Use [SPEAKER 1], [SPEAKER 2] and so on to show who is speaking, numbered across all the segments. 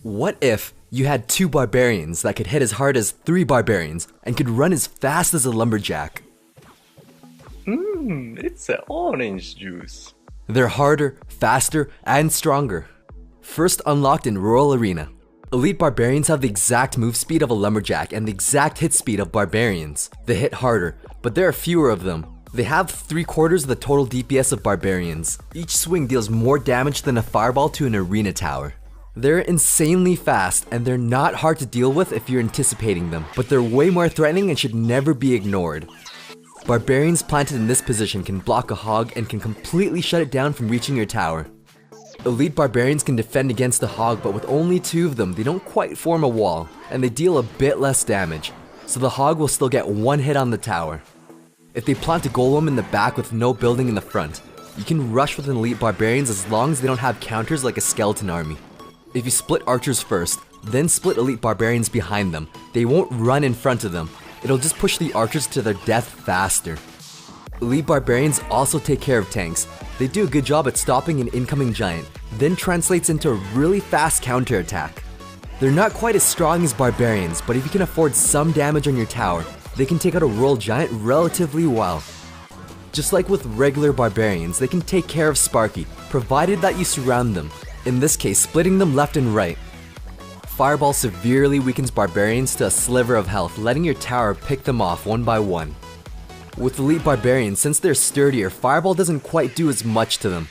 [SPEAKER 1] What if you had 2 barbarians that could hit as hard as 3 barbarians and could run as fast as a lumberjack?
[SPEAKER 2] It's an orange juice.
[SPEAKER 1] They're harder, faster, and stronger. First unlocked in Royale Arena. Elite Barbarians have the exact move speed of a lumberjack and the exact hit speed of barbarians. They hit harder, but there are fewer of them. They have 3/4 of the total DPS of barbarians. Each swing deals more damage than a fireball to an arena tower. They're insanely fast, and they're not hard to deal with if you're anticipating them, but they're way more threatening and should never be ignored. Barbarians planted in this position can block a hog and can completely shut it down from reaching your tower. Elite Barbarians can defend against a hog, but with only 2 of them, they don't quite form a wall, and they deal a bit less damage, so the hog will still get 1 hit on the tower. If they plant a golem in the back with no building in the front, you can rush with an Elite Barbarians as long as they don't have counters like a skeleton army. If you split archers first, then split Elite Barbarians behind them, they won't run in front of them. It'll just push the archers to their death faster. Elite Barbarians also take care of tanks. They do a good job at stopping an incoming giant, then translates into a really fast counterattack. They're not quite as strong as Barbarians, but if you can afford some damage on your tower, they can take out a royal giant relatively well. Just like with regular Barbarians, they can take care of Sparky, provided that you surround them. In this case, splitting them left and right. Fireball severely weakens Barbarians to a sliver of health, letting your tower pick them off one by one. With Elite Barbarians, since they're sturdier, Fireball doesn't quite do as much to them.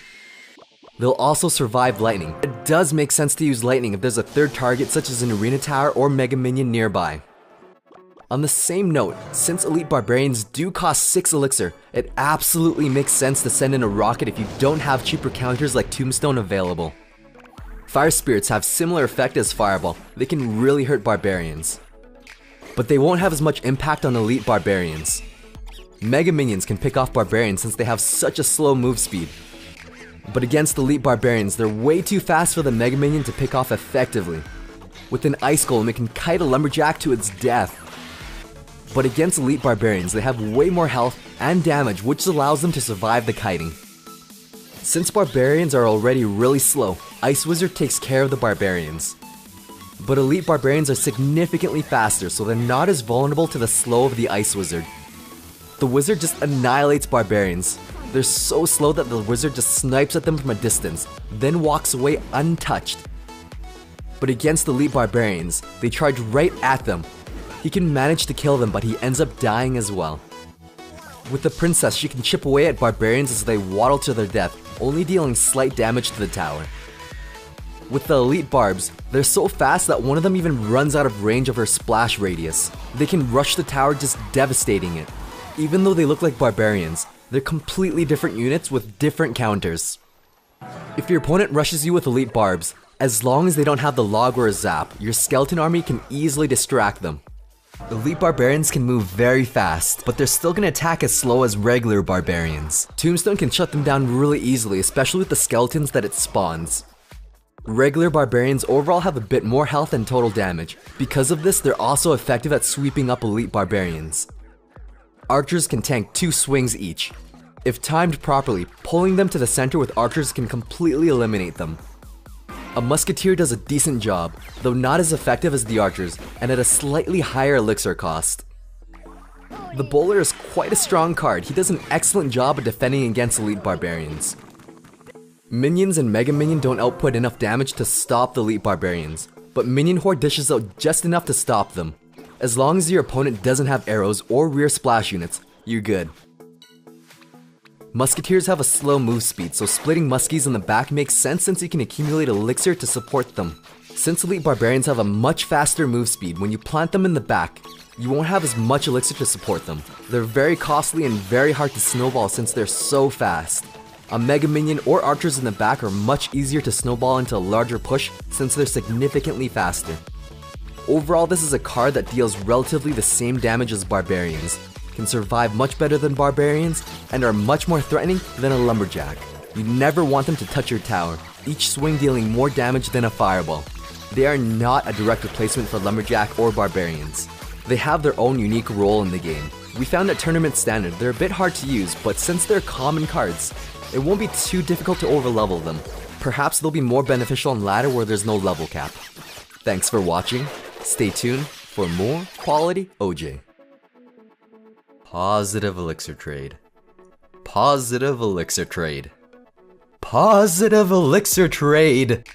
[SPEAKER 1] They'll also survive lightning. It does make sense to use lightning if there's a third target such as an arena tower or mega minion nearby. On the same note, since Elite Barbarians do cost 6 elixir, it absolutely makes sense to send in a rocket if you don't have cheaper counters like Tombstone available. Fire Spirits have similar effect as Fireball. They can really hurt Barbarians, but they won't have as much impact on Elite Barbarians. Mega Minions can pick off Barbarians since they have such a slow move speed. But against Elite Barbarians, they're way too fast for the Mega Minion to pick off effectively. With an Ice Golem, it can kite a lumberjack to its death. But against Elite Barbarians, they have way more health and damage, which allows them to survive the kiting. Since Barbarians are already really slow, Ice Wizard takes care of the Barbarians. But Elite Barbarians are significantly faster, so they're not as vulnerable to the slow of the Ice Wizard. The Wizard just annihilates Barbarians. They're so slow that the Wizard just snipes at them from a distance, then walks away untouched. But against Elite Barbarians, they charge right at them. He can manage to kill them, but he ends up dying as well. With the Princess, she can chip away at Barbarians as they waddle to their death, only dealing slight damage to the tower. With the Elite Barbs, they're so fast that one of them even runs out of range of her splash radius. They can rush the tower, just devastating it. Even though they look like Barbarians, they're completely different units with different counters. If your opponent rushes you with Elite Barbs, as long as they don't have the log or a zap, your skeleton army can easily distract them. Elite Barbarians can move very fast, but they're still gonna attack as slow as regular Barbarians. Tombstone can shut them down really easily, especially with the skeletons that it spawns. Regular Barbarians overall have a bit more health and total damage. Because of this, they're also effective at sweeping up Elite Barbarians. Archers can tank 2 swings each. If timed properly, pulling them to the center with archers can completely eliminate them. A Musketeer does a decent job, though not as effective as the archers, and at a slightly higher elixir cost. The Bowler is quite a strong card. He does an excellent job at defending against Elite Barbarians. Minions and Mega Minion don't output enough damage to stop the Elite Barbarians, but Minion Horde dishes out just enough to stop them. As long as your opponent doesn't have arrows or rear splash units, you're good. Musketeers have a slow move speed, so splitting muskies in the back makes sense since you can accumulate elixir to support them. Since Elite Barbarians have a much faster move speed, when you plant them in the back, you won't have as much elixir to support them. They're very costly and very hard to snowball since they're so fast. A Mega Minion or archers in the back are much easier to snowball into a larger push since they're significantly faster. Overall, this is a card that deals relatively the same damage as Barbarians, can survive much better than Barbarians, and are much more threatening than a Lumberjack. You never want them to touch your tower, each swing dealing more damage than a Fireball. They are not a direct replacement for Lumberjack or Barbarians. They have their own unique role in the game. We found at Tournament Standard they're a bit hard to use, but since they're common cards, it won't be too difficult to overlevel them. Perhaps they'll be more beneficial in Ladder where there's no level cap. Thanks for watching. Stay tuned for more quality OJ. Positive elixir trade. Positive elixir trade. Positive elixir trade.